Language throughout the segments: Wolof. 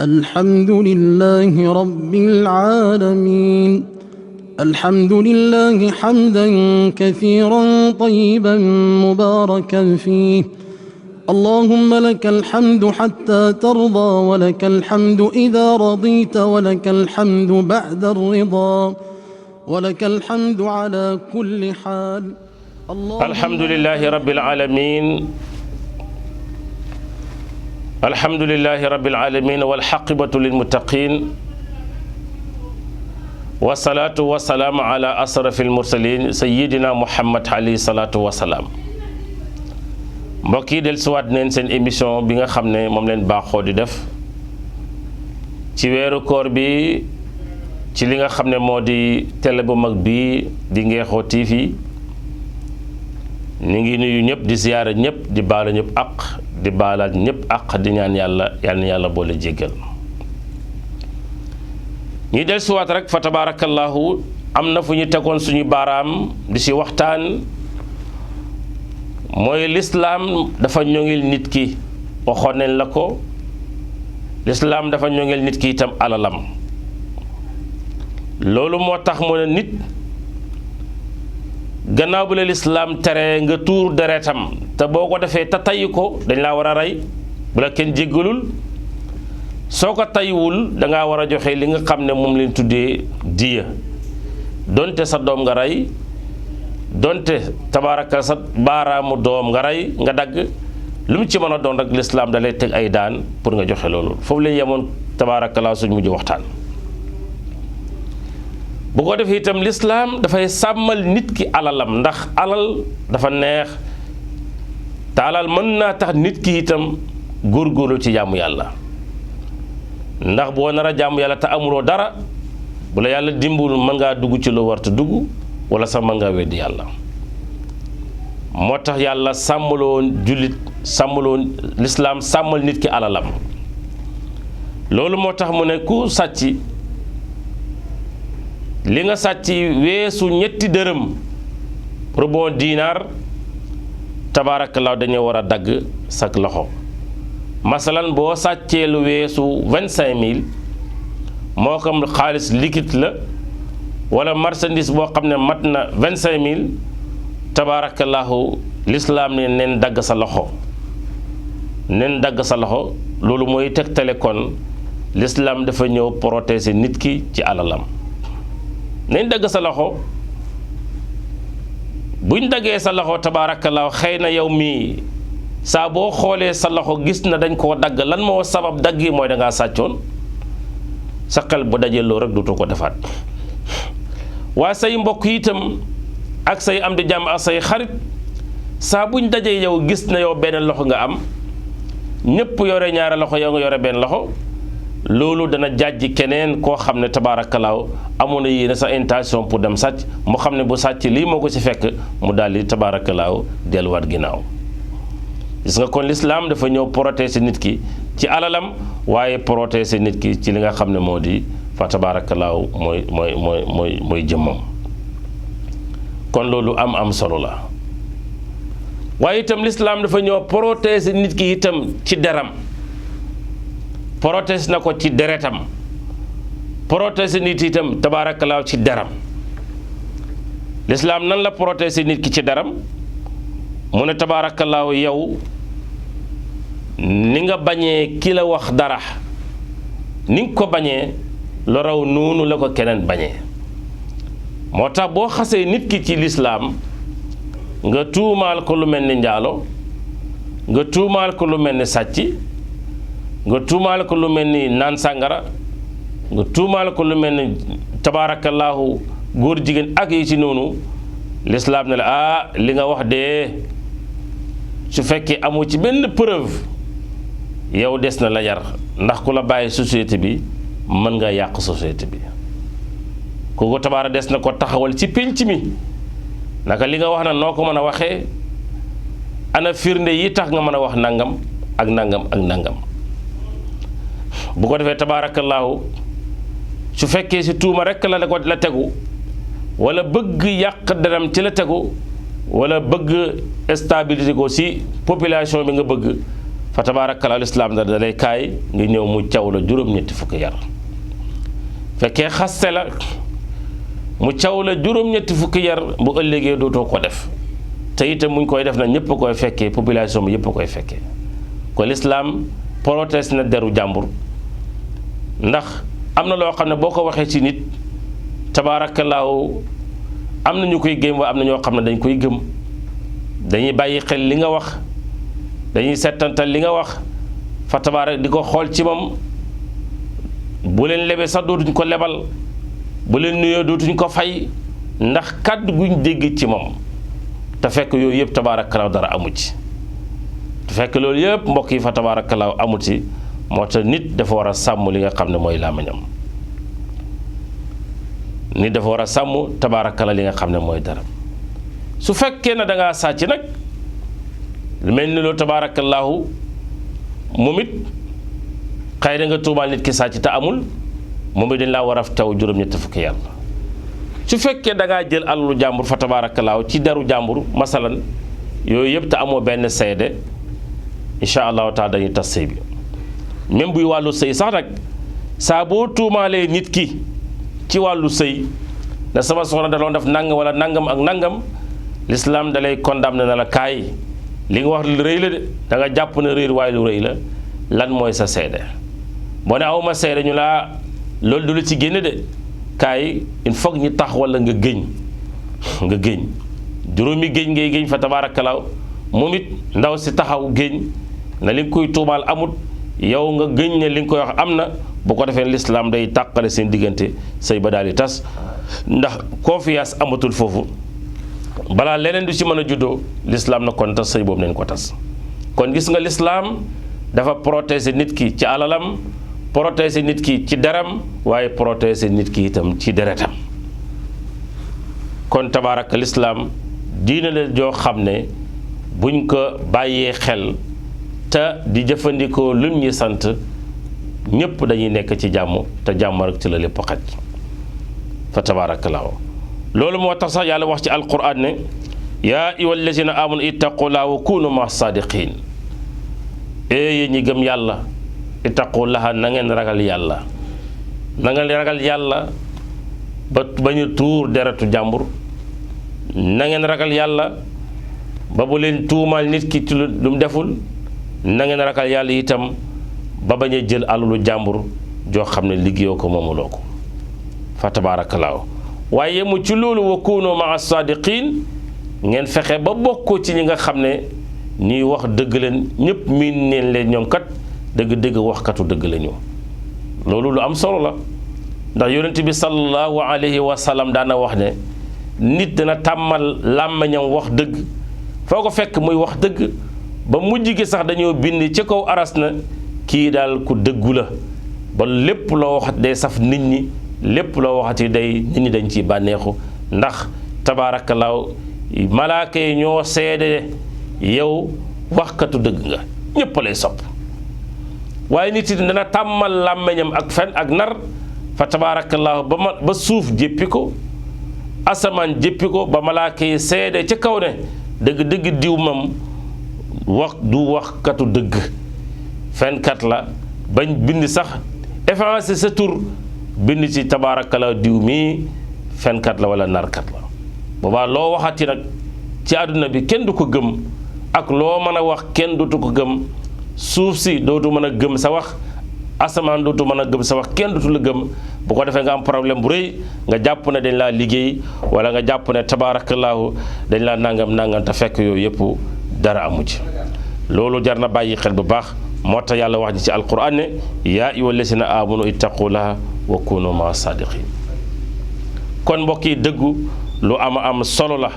الحمد لله رب العالمين. الحمد لله حمدا كثيرا طيبا مباركا فيه. اللهم لك الحمد حتى ترضى، ولك الحمد إذا رضيت، ولك الحمد بعد الرضا، ولك الحمد على كل حال. الحمد لله رب العالمين. الحمد لله رب العالمين والحقبة للمتقين، والصلاة والسلام على أشرف المرسلين سيدنا محمد عليه الصلاة والسلام. mbokk yi del suwaat neen seen émission bi nga xam ne moom leen baaxoo di def ci weeru koor bi ci li nga xam ne moo di télé bu mag bi di Ngexo TV. ñu ngi nuyu ñëpp di ziyaara ñëpp di baalu ñëpp ak di baalaat ñëpp ak di ñaan yàlla yal na yàlla boole jéggal. ñi del suwaat rek fa tabarakallahu am na fu ñu tegoon suñu baaraam di si waxtaan mooy lislaam dafa ñoŋil nit ki. waxoon nañ la ko, lislaam dafa ñoŋil nit ki itam alalam. loolu moo tax mu ne nit gannaaw bu la lislaam tere nga tuur deretam te boo ko defee te tayyi ko dañ laa war a rey bu la kenn jéggalul. soo ko tayiwul dangaa war a joxe li nga xam ne moom leen tuddee diya, donte sa doom nga rey, donte tabaaraka sa baaraamu doom nga rey nga dagg, lu mu ci mën a doon rek lislaam da lay teg ay daan pour nga joxe loolu. foofu lañ yemoon tabaaraka laa suñ mujj waxtaan. bu ko defee itam lislaam dafay sàmmal nit ki alalam, ndax alal dafa neex te alal mën naa tax nit ki itam góorgóorlu ci jaamu yàlla. ndax boo nar a jaamu yàlla te amuloo dara, bu la yàlla dimbul mën ngaa dugg ci loo warta dugg wala sax mën ngaa weddi yàlla. moo tax yàlla sàmmaloon jullit, sàmmaloon lislaam sàmmal nit ki alalam. loolu moo tax mu ne ku sàcc li nga sàcc weesu ñetti dërëm rubon diinaar, tabaarakallaa dañoo war a dagg sak loxo. masalan boo sàccee lu weesu 25 000, moo xam xaalis liquide la wala marchandise boo xam ne mat na 25 000, tabaarakallaahu lislaam ne neen dagg sa loxo. neen dagg sa loxo. loolu mooy tegtale kon lislaam dafa ñëw protéger nit ki ci alalam. nañ dagg sa loxo. buñ daggee sa loxo tabaarakallaahu xëy na yow mii saa boo xoolee sa loxo gis na dañ koo dagg, lan moo sabab dagg yi mooy dangaa sàccoon. sa xel bu dajee loo rek dutu ko defaat. waaye say mbokk yi itam ak say am di jàmm ak say xarit, saa buñ dajee yow gis na yow benn loxo nga am, ñépp yore ñaari loxo, yow nga yore benn loxo, loolu dana jàjji keneen koo xam ne tabaarakallaahu amoon na yéene sa intention pour dem sàcc, mu xam ne bu sàcc lii moo ko ci fekk mu daldi tabaarakallaahu delluwaat ginnaaw. gis nga kon lislaam dafa ñëw protéger nit ki ci alalam, waaye protéger nit ki ci li nga xam ne moo di fa tabaarakallaahu mooy jëmmam. kon loolu am solo la. waaye itam lislaam dafa ñëw protéger nit ki itam ci deram. protéger na ko ci deretam, protéger nit itam tabaarakallaahu ci deram. lislaam nan la protéger nit ki ci deram? mu ne tabaarakallaahu yow ni nga bañee ki la wax dara, ni nga ko bañee lu raw noonu la ko keneen bañee. moo tax boo xasee nit ki ci lislaam nga tuumaal ko lu mel ni njaalo, nga tuumaal ko lu mel ni sàcc, nga tuumaal ko lu mel ni naan sàngara, nga tuumaal ko lu mel ni tabaarakallaahu góor jigéen ak yi ci noonu, lislaam ne la li nga wax de su fekkee amoo ci benn preuve yow des na la yar, ndax ku la bàyyi société bi mën nga yàq société bi. kooku tabaara des na ko taxawal ci pénc mi, naka li nga wax na noo ko mën a waxee, ana firnde yi tax nga mën a wax nangam ak nangam ak nangam. bu ko defee tabaarakallaahu su fekkee si tuuma rekk la ko la tegu, wala bëgg yàq deram ci la tegu, wala bëgg stabilité ko si population bi nga bëgg, fa tabaarakallaahu lislaam da lay kaay nga ñëw mu caw la juróom-ñetti fukki yar fekkee xaste la mu caw la juróom-ñetti fukki yar bu ëllëgee dootoo ko def te itam muñ koy def na ñëpp a koy fekkee population bi yëpp a koy fekkee ko lislaam protège na deru jàmbur ndax am na loo xam ne boo ko waxee ci nit tabaarakallaahu am na ñu koy gëm wa am na ñoo xam ne dañ koy gëm dañuy bàyyi xel li nga wax dañuy settantal li nga wax fa tabaarak di ko xool ci moom bu leen lebe sax dootuñ ko lebal bu leen nuyoo dootuñ ko fay ndax kàddu guñ dégg ci moom te fekk yooyu yëpp tabaarakallaahu dara amu ci te fekk loolu yëpp mbokk yi fa tabaarakallaahu amu ci moo tax nit dafa war a sàmm li nga xam ne mooy làmmiñam nit dafa war a sàmm tabaarakallaahu li nga xam ne mooy dara su fekkee ne dangaa sàcc nag lu mel ni loolu tabaarakallaahu moom it xëy na nga tuumaal nit ki sàcc te amul moom it dañ laa war a taw juróom-ñetti fukki yàlla su fekkee dangaa jël alalu jàmbur fa tabaarakallaahu ci deru jàmbur masalan yooyu yëpp te amoo benn seede incha allahu taala dañuy tas sëy bi même buy wàllu sëy sax nag saa boo tuumaalee nit ki ci wàllu sëy ne sama soxna da doon def nangam wala nangam ak nangam l'islam da lay condamné na la kaay li nga wax lu rëy la de da nga jàpp ne réer waaye lu rëy la lan mooy sa seede boo ne awma seede ñu laa loolu du la ci génne de kaay il faut ñu tax wala nga géñ juróomi géñ ngay géñ fa tabaarakallaahu moom it ndaw si taxaw géñ na li nga koy tuumaal amut yow nga géñ ne li nga koy wax am na bu ko defee lislaam day tàqale seen diggante sëy ba daal di tas ndax confiance amatul foofu balaa leneen du ci mën a juddoo lislaam na kon tas sëy boobu nañ ko tas kon gis nga lislaam dafa protéger nit ki ci alalam protéger nit ki ci deram waaye protéger nit ki itam ci deretam kon tabaaraka lislaam diina la joo xam ne buñ ko bàyyee xel te di jëfandikoo lum ñi sant ñépp dañuy nekk ci jàmm te jàmm rek ci la lépp xaj fa tabaarakallaahu loolu moo tax sax yàlla wax ci alquran ne yaa ayyuhal lazina aamanu ittaqullaaha wa kuunu maa saadiqiin yéen ñi gëm yàlla ittaqullaaha na ngeen ragal yàlla na ngeen ragal yàlla ba bañ a tuur deretu jàmbur na ngeen ragal yàlla ba bu leen tuumaal nit ki ci lu mu deful na ngeen ragal yàlla itam ba bañ a jël alalu jàmbur joo xam ne liggéeyoo ko moomuloo ko fa tabaarakallaahu waaye mu ci loolu wa kuunu maa saadiqiin ngeen fexe ba bokkoo ci ñi nga xam ne ñuy wax dëgg leen ñëpp miin neen leen ñoom kat dëgg-dëgg waxkatu dëgg lañu loolu lu am solo la ndax yonent bi sallallahu alayhi wa sallam daana wax ne nit dana tàmmal làmmiñam wax dëgg foo ko fekk muy wax dëgg ba mujj gi sax dañoo bind ci kaw aras na kii daal ku dëggu la ba lépp loo waxat day saf nit ñi lépp loo waxati day nit ñi dañ ciy bànneexu ndax tabaarakallaahu malaaka yi ñoo seede yow waxkatu dëgg nga ñépp lay sopp waaye nit yi dana tàmmal làmmiñam ak fen ak nar fa tabaarakallaahu ba suuf jéppi ko asamaan jéppi ko ba malaaka yi seede ca kaw ne dëgg-dëgg diw mam wax du waxkatu dëgg fenkat la bañ bind sax effacé sa tur bind ci tabaarakallaahu diw mii fenkat la wala narkat la boobaa loo waxati nag ci àdduna bi kenn du ko gëm ak loo mën a wax kenn dootu ko gëm suuf si dootu mën a gëm sa wax asamaan dootu mën a gëm sa wax kenn dootu la gëm bu ko defee nga am problème bu rëy nga jàpp ne dañ laa liggéey wala nga jàpp ne tabaarakallaahu dañ laa nangam te fekk yooyu yëpp dara amu ci loolu jar na bàyyi xel bu baax moo tax yàlla wax ñi ci alquran ne yaa ayyuhal lazina aamanu ittaqullaaha wa kuunu maa saadiqiin kon mbokk yi dëggu lu am solo la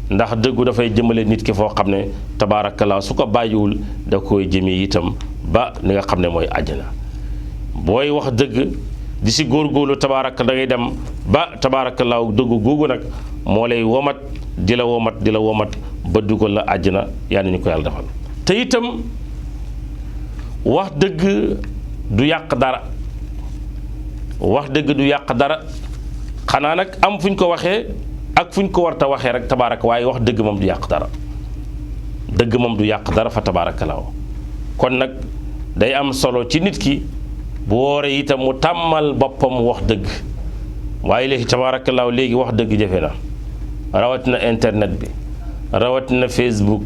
ndax dëggu dafay jëmale nit ki foo xam ne tabaarakallaahu su ko bàyyiwul da koy jëmee itam ba li nga xam ne mooy àjjana booy wax dëgg di si góorgóorlu tabaaraka da ngay dem ba tabaarakallaahu dëggu googu nag moo lay womat di la womat ba dugal la àjjana yaa nañu ko yàlla defal te itam wax dëgg du yàq dara wax dëgg du yàq dara xanaa nag am fu ñu ko waxee ak fu ñu ko war ta waxee rek tabaaraka waaye wax dëgg moom du yàq dara dëgg moom du yàq dara fa tabaarakallaahu kon nag day am solo ci nit ki bu wooree itam mu tàmmal boppam wax dëgg waaye léegi tabaarakallaahu léegi wax dëgg jafe na rawatina internet bi rawatina Facebook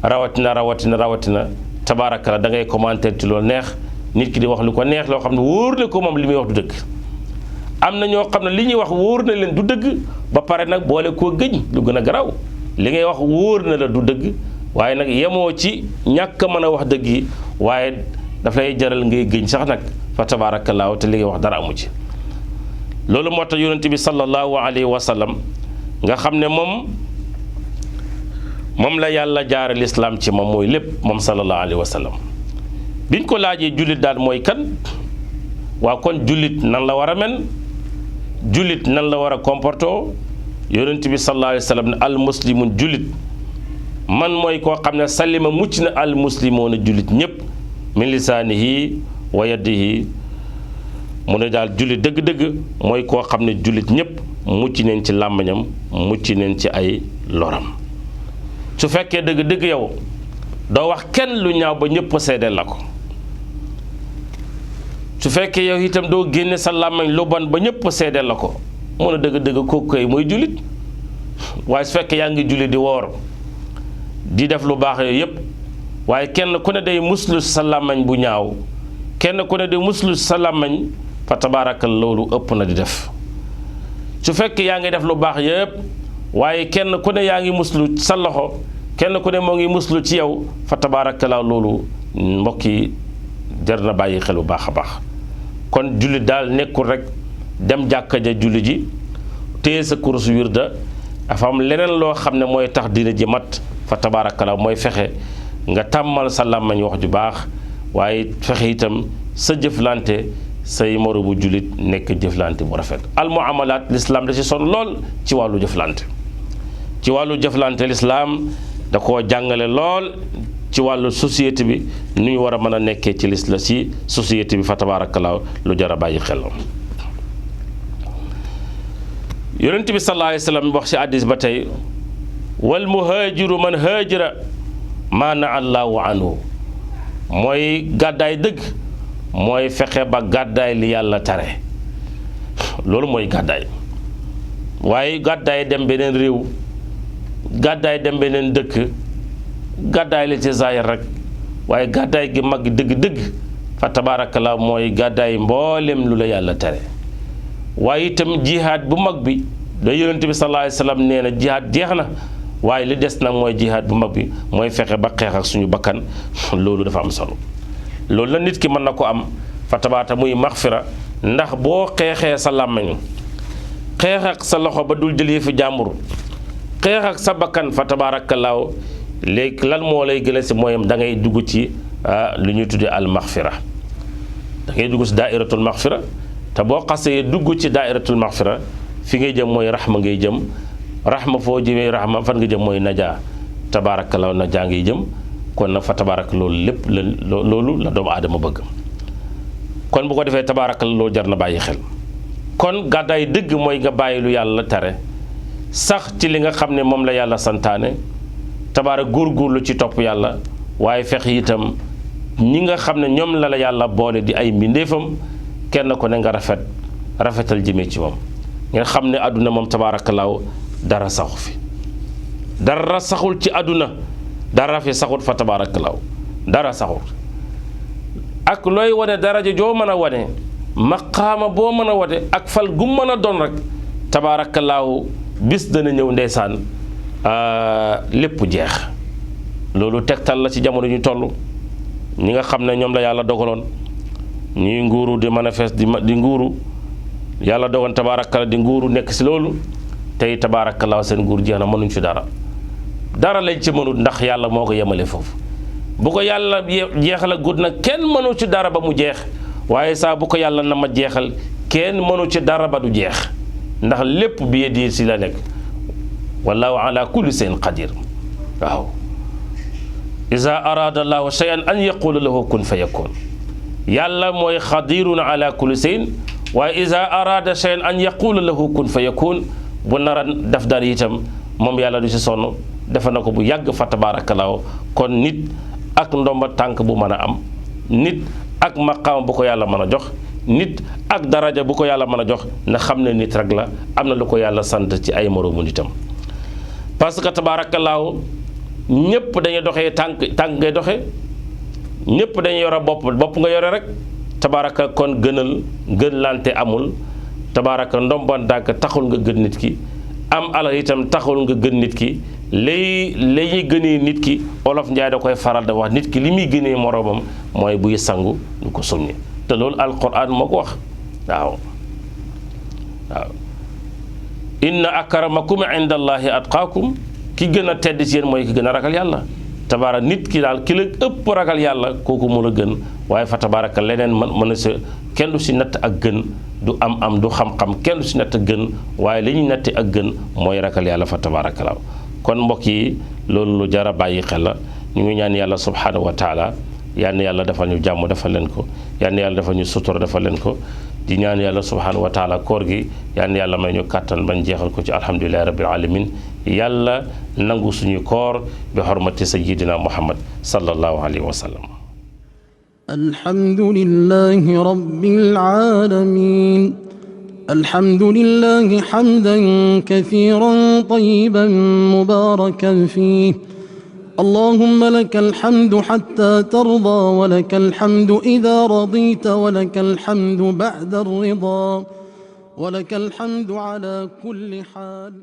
rawatina tabaarakallaahu da ngay commenter ci loolu neex nit ki di wax lu ko neex loo xam ne wóor na ko moom li muy wax du dëgg am na ñoo xam ne li ñuy wax wóor na leen du dëgg ba pare nag boole koo gëñ lu gën a garaaw li ngay wax wóor na la du dëgg waaye nag yemoo ci ñàkk mën a wax dëgg yi waaye dafay jaral ngay gëñ sax nag fa tabaarakallaahu te li ngay wax dara amu ci loolu moo tax yonent bi sallallahu alayhi wa sallam nga xam ne moom la yàlla jaare lislaam ci moom mooy lépp moom sallallahu alayhi wa sallam biñ ko laajee jullit daal mooy kan waa kon jullit nan la war a mel jullit nan la war a comportoo yonent bi sallallahu alayhi wa sallam ne al muslimun jullit man mooy koo xam ne salima mucc na al muslimoona jullit ñépp min lisaanihi wa yadihi mu ne daal jullit dëgg-dëgg mooy koo xam ne jullit ñépp mucc neen ci làmmiñam mucc neen ci ay loram su fekkee dëgg-dëgg yow doo wax kenn lu ñaaw ba ñépp seedeel la ko su fekkee yow itam doo génne sa làmmiñ lu bon ba ñépp seedeel la ko mu ne dëgg-dëgg kooku koy mooy jullit waaye su fekkee yaa ngi julli di woor di def lu baax yooyu yépp waaye kenn ku ne day muslu sa làmmiñ bu ñaaw kenn ku ne day muslu sa làmmiñ fa tabaarakal loolu ëpp na di def su fekkee yaa ngi def lu baax yépp waaye kenn ku ne yaa ngi muslu sa loxo kenn ku ne moo ngi muslu ci yow fa tabaarakallaa loolu mbokk yi jar na bàyyi xel bu baax a baax kon julli daal nekkul rek dem jàkka ja julli ji téye sa kurus wirda dafa am leneen loo xam ne mooy tax diina ji mat fa tabaarakallaa mooy fexe nga tàmmal sa làmmañ wax ju baax waaye fexe itam sa jëflante say moro bu jullit nekk jëflante bu rafet al muamalaat lislaam da ci son lool ci wàllu jëflante lislaam da koo jàngale lool ci wàllu société bi nu ñu war a mën a nekkee ci lisla ci société bi fa tabaarakallaa lu jar a bàyyi xel yonent bi sallallaahu alayhi wa sallam wax ci hadiis ba tey wal muhaajiru man haajara maa nahaa Allaahu anhu mooy gàddaay dëgg mooy fexe ba gàddaay li yàlla tare loolu mooy gàddaay waaye gàddaay dem beneen réew gàddaay dem beneen dëkk gàddaay la ci zaahir rek waaye gàddaay gi mag dëgg-dëgg fa tabaarakallaa mooy gàddaay mboolem lu la yàlla tere waaye itam jihaad bu mag bi da yonent bi sallallaahu alayhi wa sallam nee na jihaad jeex na waaye li des nag mooy jihaad bu mag bi mooy fexe ba xeex ak suñu bakkan loolu dafa am solo loolu la nit ki mën na ko am fa tabaata muy maxfira ndax boo xeexee sa làmmiñ xeex ak sa loxo ba dul jël yëfu jàmbur xeex ak sa bakkan fa tabaarakallaahu léegi lan moo lay gën a si mooy da ngay dugg ci lu ñuy tuddee al maxfira da ngay dugg ci daairatul maxfira te boo xasee dugg ci daairatul maxfira fi ngay jëm mooy raxma ngay jëm raxma foo jëmee raxma fan nga jëm mooy najaa tabaarakallaahu najaa ngay jëm kon nag fa tabaarak loolu lépp loolu la doomu aadama bëgg kon bu ko defee tabaarak loolu jar na bàyyi xel kon gàddaay dëgg mooy nga bàyyi lu yàlla tere sax ci li nga xam ne moom la yàlla santaane tabaarak góorgóorlu ci topp yàlla waaye fex itam ñi nga xam ne ñoom la yàlla boole di ay mbindeefam kenn ko ne nga rafetal jëmee ci moom nga xam ne àdduna moom tabaarakallaahu dara saxu fi dara saxul ci àdduna dara fi saxut fa tabaarakallaahu dara saxut ak looy wane daraja joo mën a wane maqaama boo mën a wane ak fal gu mën a doon rek tabaarakallaahu bis dana ñëw ndeysaan lépp jeex loolu tegtal la ci jamono ñu toll ñi nga xam ne ñoom la yàlla dogaloon ñuy nguuru di manifeste di nguuru yàlla dogoon tabaarakallaahu di nguuru nekk si loolu tey tabaarakallaahu seen nguur jeex na mënuñ fi dara lañ ci mënut ndax yàlla moo ko yemale foofu bu ko yàlla jeexal gudd nag kenn mënu ci dara ba mu jeex waaye saa bu ko yàlla na ma jeexal kenn mënu ci dara ba du jeex ndax lépp bi yadi si la nekk wallaahu ala kulli shay'in qadir waaw iza arada allahu shay'an an yaqula lahu kun fa yakun yàlla mooy qadirun ala kulli shay'in waaye iza arada shay'an an yaqula lahu kun fa yakun bu nara def dara itam moom yàlla du ci sonn defe na ko bu yàgg fa tabaarakallaahu kon nit ak ndomba tànk bu mën a am nit ak maqaama bu ko yàlla mën a jox nit ak daraja bu ko yàlla mën a jox na xam ne nit rek la am na lu ko yàlla sant ci ay moroomu nitam parce que tabaarakallaahu ñëpp dañuy doxee tànk ngay doxe ñëpp dañuy yore bopp nga yore rek tabaaraka kon gën lante amul tabaaraka ndomban dàgg taxul nga gën nit ki am alal itam taxul nga gën nit ki lay ñuy gënee nit ki olof Njaay da koy faral da wax nit ki li muy gënee moroomam mooy buy sangu ñu ko summi te loolu alquran moo ko wax waaw inna akramakum inda allahi atqaakum ki gën a tedd ci yéen mooy ki gën a ragal yàlla tabaara nit ki daal ki la ëpp ragal yàlla kooku mu la gën waaye fa tabaaraka leneen mën a sa kenn du si natt ak gën du am du xam-xam kenn du si natt ak gën waaye li ñuy natte ak gën mooy ragal yàlla fa tabaaraka la kon mbokk yi loolu lu jar a bàyyi xel la ñu ngi ñaan yàlla subhaanahu wa taala yal na yàlla defal ñu jàmm defal leen ko yal na yàlla defal ñu sutura defal leen ko di ñaan yàlla subhaanahu wa taala koor gi yal na yàlla may ñu kàttan bañ jeexal ko ci alhamdulillahi rabbil alamin yàlla nangu suñu koor bi xormati sayyidina muhammad sallallahu alayhi wa sallam alhamdulillahi rabbil alamin alhamdulillahi hamdan kathiran tayyiban mubarakan fihi اللهم لك الحمد حتى ترضى ولك الحمد إذا رضيت ولك الحمد بعد الرضا ولك الحمد على كل حال